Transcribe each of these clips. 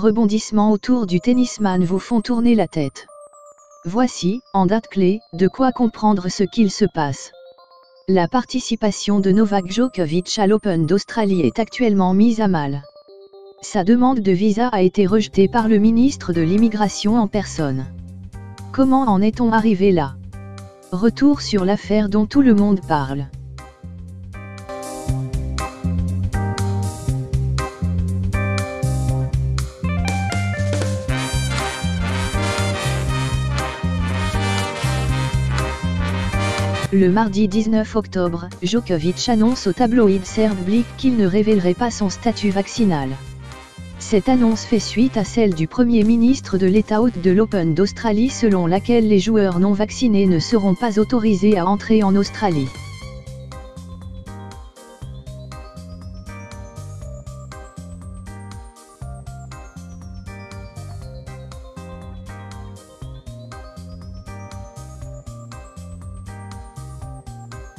rebondissements autour du tennisman vous font tourner la tête. Voici, en date clé, de quoi comprendre ce qu'il se passe. La participation de Novak Djokovic à l'Open d'Australie est actuellement mise à mal. Sa demande de visa a été rejetée par le ministre de l'Immigration en personne. Comment en est-on arrivé là? Retour sur l'affaire dont tout le monde parle. Le mardi 19 octobre, Djokovic annonce au tabloïd serbe Blick qu'il ne révélerait pas son statut vaccinal. Cette annonce fait suite à celle du Premier ministre de l'État hôte de l'Open d'Australie selon laquelle les joueurs non vaccinés ne seront pas autorisés à entrer en Australie.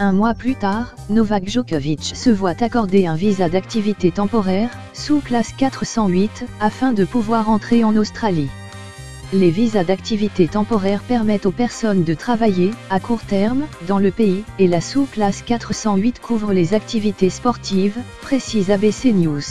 Un mois plus tard, Novak Djokovic se voit accorder un visa d'activité temporaire, sous classe 408, afin de pouvoir entrer en Australie. Les visas d'activité temporaire permettent aux personnes de travailler, à court terme, dans le pays, et la sous-classe 408 couvre les activités sportives, précise ABC News.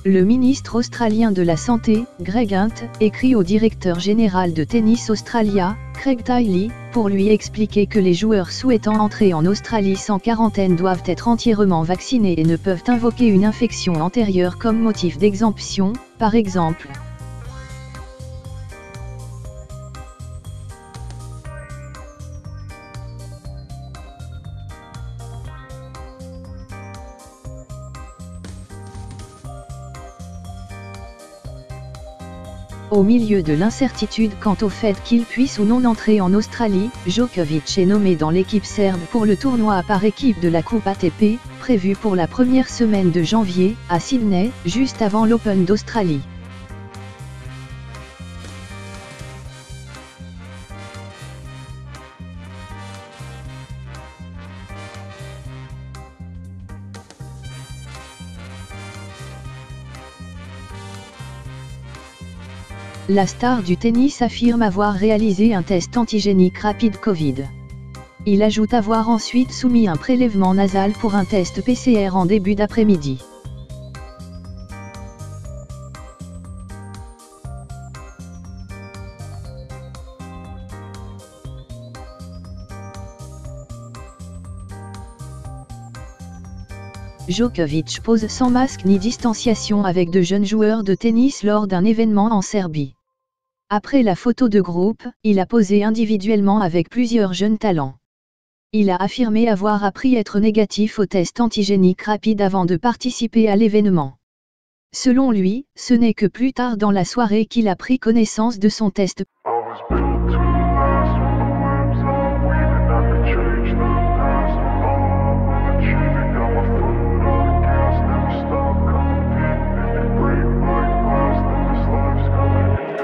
Le ministre australien de la Santé, Greg Hunt, écrit au directeur général de Tennis Australia, Craig Tiley, pour lui expliquer que les joueurs souhaitant entrer en Australie sans quarantaine doivent être entièrement vaccinés et ne peuvent invoquer une infection antérieure comme motif d'exemption, par exemple. Au milieu de l'incertitude quant au fait qu'il puisse ou non entrer en Australie, Djokovic est nommé dans l'équipe serbe pour le tournoi par équipe de la Coupe ATP, prévu pour la première semaine de janvier, à Sydney, juste avant l'Open d'Australie. La star du tennis affirme avoir réalisé un test antigénique rapide Covid. Il ajoute avoir ensuite soumis un prélèvement nasal pour un test PCR en début d'après-midi. Djokovic pose sans masque ni distanciation avec de jeunes joueurs de tennis lors d'un événement en Serbie. Après la photo de groupe, il a posé individuellement avec plusieurs jeunes talents. Il a affirmé avoir appris à être négatif au test antigénique rapide avant de participer à l'événement. Selon lui, ce n'est que plus tard dans la soirée qu'il a pris connaissance de son test.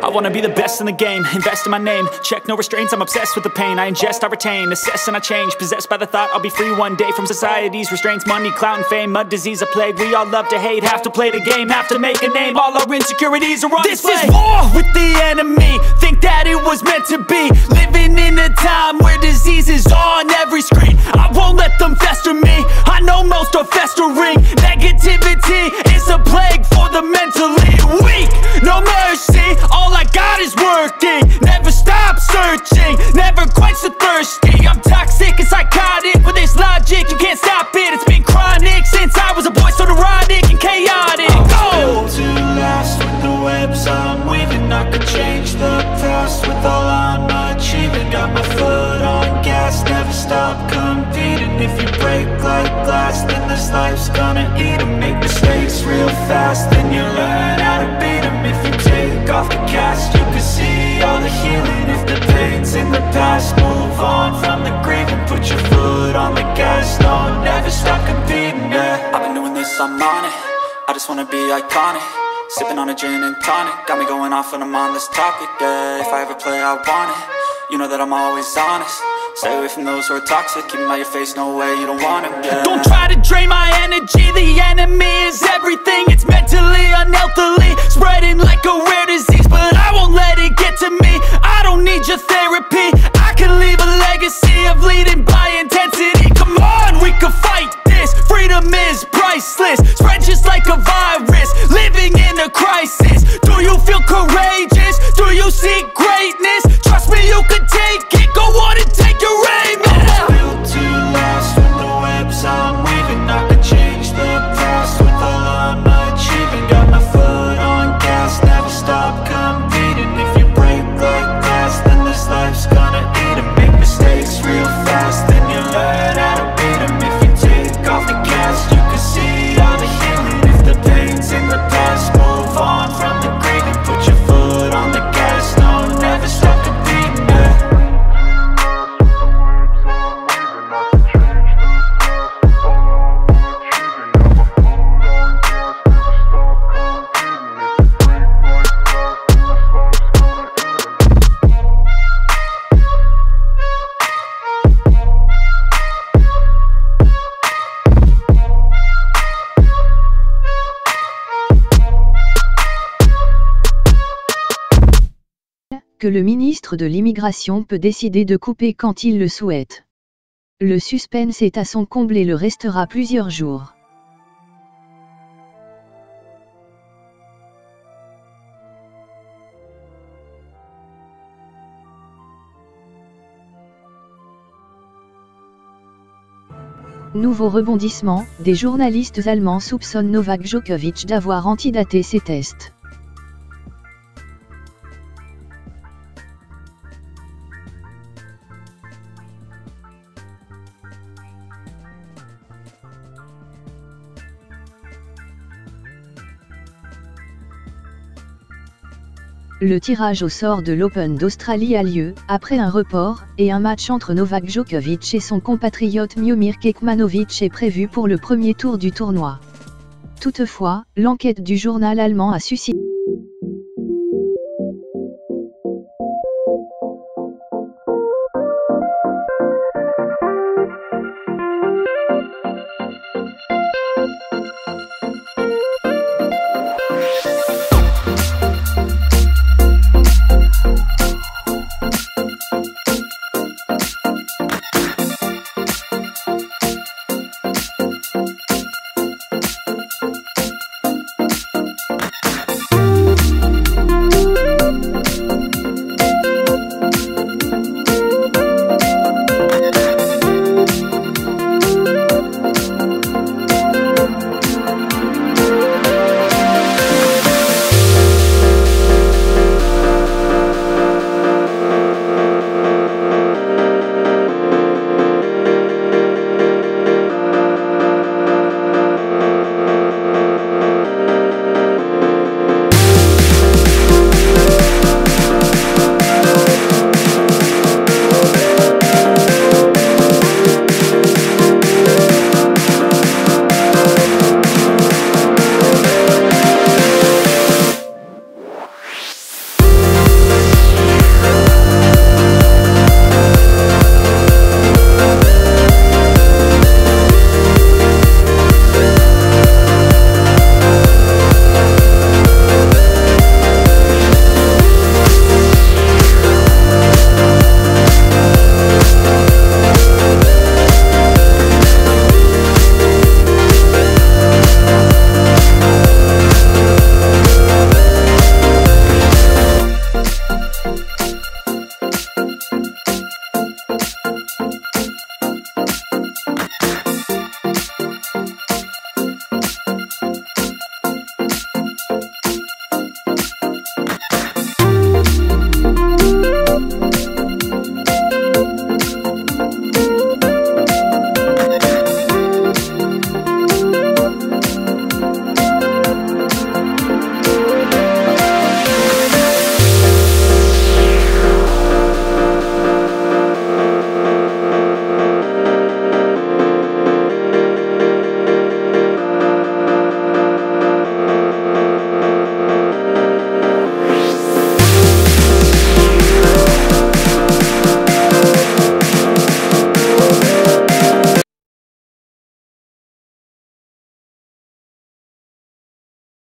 I wanna be the best in the game, invest in my name, check no restraints, I'm obsessed with the pain, I ingest, I retain, assess and I change, possessed by the thought I'll be free one day from society's restraints, money, clout and fame, mud, disease, a plague, we all love to hate, have to play the game, have to make a name, all our insecurities are on display. This is war with the enemy, think that it was meant to be, living in a time where disease is on every screen, I won't let them fester me, I know most are festering, negativity is a plague for the mentally weak, no mercy, all I got is working, never stop searching, never quench the thirsty. I'm toxic and psychotic, with this logic, you can't stop it. It's been chronic since I was a boy, so neurotic and chaotic. I'm built to last with the webs I'm weaving. I could change the past with all I'm achieving. Got my foot on gas, never stop competing. If you break like glass, then this life's gonna eat 'em. Make mistakes real fast, then you learn how to beat 'em. If you take off the cast, you can see all the healing. If the pain's in the past, move on from the grave and put your foot on the gas. No, never stop competing, yeah. I've been doing this, I'm on it, I just wanna be iconic. sipping on a gin and tonic. Got me going off when I'm on this topic, yeah. If I ever play, I want it. You know that I'm always honest. Stay away from those who are toxic. Keep them out your face, no way, you don't want them, yeah. Don't try to drain my energy. The enemy is everything. It's mentally, unhealthily, spreading like a rare disease. But I won't let it get to me. I don't need your therapy. I can leave a legacy of leading by intensity. Come on, we can fight this. Freedom is priceless. Spread just like a virus. Living in a crisis. Do you feel courageous? Do you seek greatness? Trust me, you can take it. Go on and take your aim, yeah. I'm built to last with the webs I'm weaving. I could change the past with all I'm achieving. Got my foot on gas, never stop competing. If you break like glass, then this life's gonna eat 'em. Make mistakes real fast, then you learn how to beat 'em. If you take off the cast, you can see all the healing. If the pain's in the past, move on from the grieving. Put your foot on the gas, no, never stop competing, yeah. Que le ministre de l'Immigration peut décider de couper quand il le souhaite. Le suspense est à son comble et le restera plusieurs jours. Nouveau rebondissement, des journalistes allemands soupçonnent Novak Djokovic d'avoir antidaté ses tests. Le tirage au sort de l'Open d'Australie a lieu, après un report, et un match entre Novak Djokovic et son compatriote Miomir Kekmanovic est prévu pour le premier tour du tournoi. Toutefois, l'enquête du journal allemand a suscité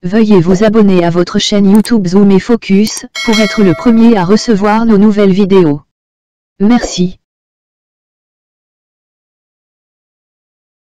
Veuillez vous abonner à votre chaîne YouTube Zoom et Focus, pour être le premier à recevoir nos nouvelles vidéos. Merci.